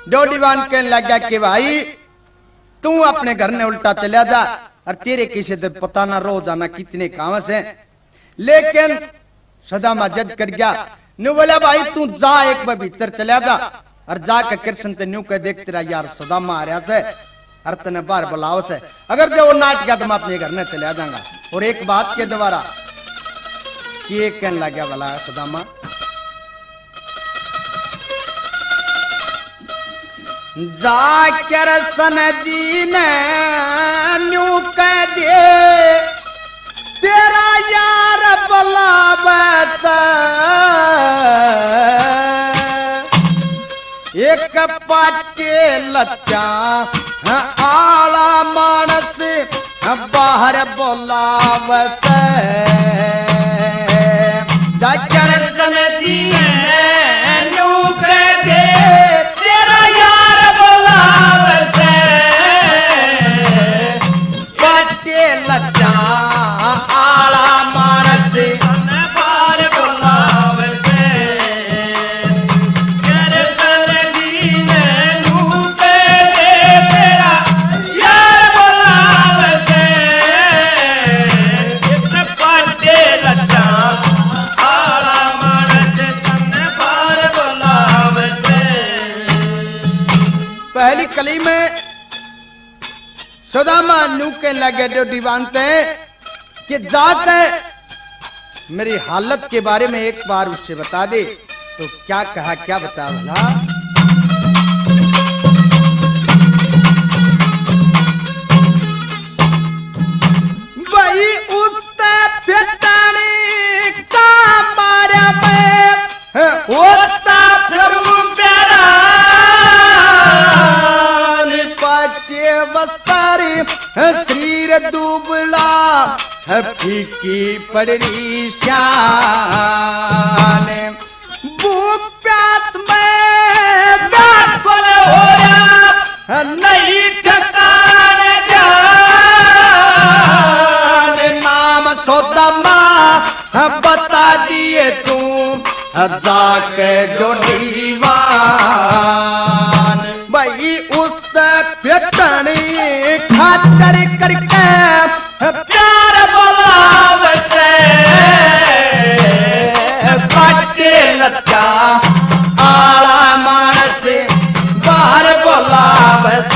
डोडीवान कहने लगा कि भाई तू अपने घर ने उल्टा चला जा और तेरे किसी से पता ना रोजाना कितने काम से। लेकिन सुदामा जद कर गया नु बोला भाई तू जा एक बार भीतर चला जा और जाकर कृष्ण ते न्यू कह देख तेरा यार सुदामा आ रहा से और तने बाहर बुलाओ से, अगर जो वो नाट गया तो मैं अपने घर में चला जाऊंगा। और एक बात के द्वारा कि एक कहने लग गया बोला सुदामा जाकर सनदी ने न्यू कह दे तेरा यार बुलावत एक पाटे लच्चा आला मानस बाहर बुलावत जाकर सनदी ने न्यू कह दे तेरा यार बुलावत पाटे लच्चा आला मानस बाहर बुलावत कर सनदी ने न्यू कह दे तेरा यार बुलावत एक पाटे लच्चा आला मानस बाहर बुलावत। पहली कली में सुदामा न्यू के लगे जो दीवानते कि जाते मेरी हालत के बारे में एक बार उससे बता दे। तो क्या कहा, क्या बता भला वही उससे फिटाने का मारे में होता फिर प्यारा पाटे वस्तारी शरीर दुबला फीकी पड़री श्यान भूख प्यास में व्याकुल होया नहीं ठिकाने जान नाम सुदामा बता दिए तू जाके जो दीवान भाई उस फिटने खातर करके प्यार बुलावत पाटे लच्चा आला मानस बाहर बुलावत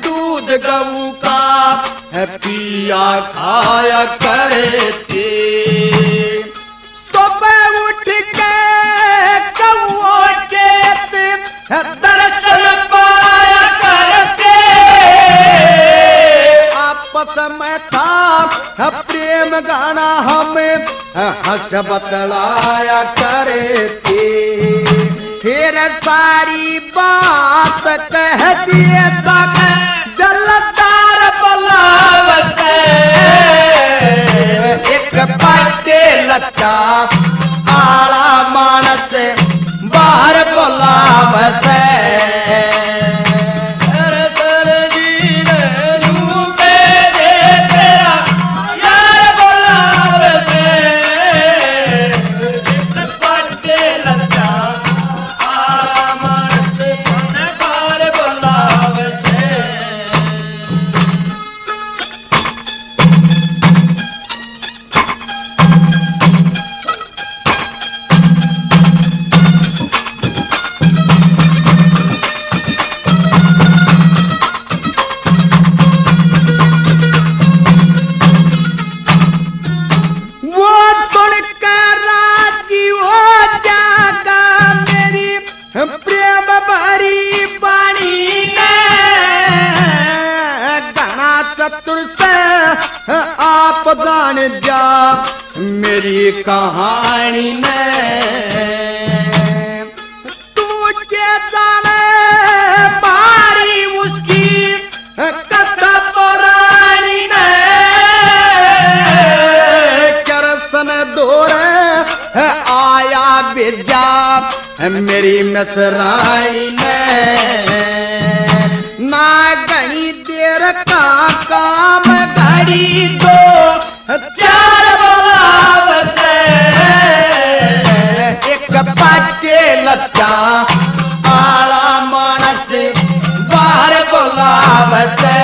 दूध गऊ का पिया खाया करे थे सुबह उठ के गऊ के दर्शन पाया करते आपस में था प्रेम गाना हमें हंस बतलाया करे थे फिर सारी बात कह दिए तक जलदार बुलावत एक पाटे लच्चा आला मानस बाहर बुलावत चतुर से आप जान जा मेरी कहानी में। तू के जाने बारी उसकी कथा पुरानी ने करसन दौर आया बेजा मेरी मसरानी ने। ना घनी देर का काम घड़ी दो चार बुलाव से एक पाटे लच्चा आला मानस बाहर बुलाव से।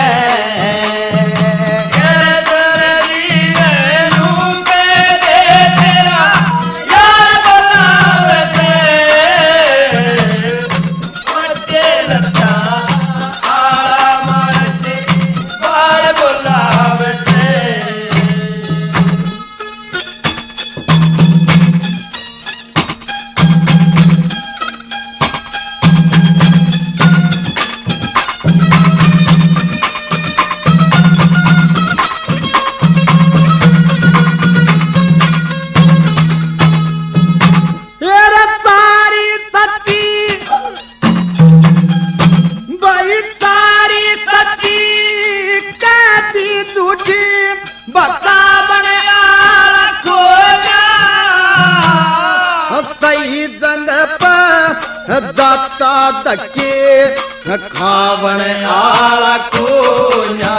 सही जंग पर जाता धक्के खावन आला कोया।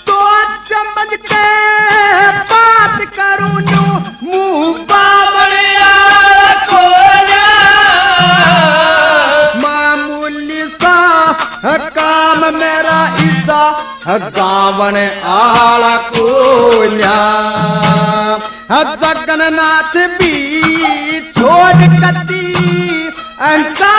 सोच समझ के बात करूं नू मुंह पावन आला कोया। मामूली सा काम मेरा ईसा गावन आला कोया। जगन्नाथ भी छोड़ कती अंका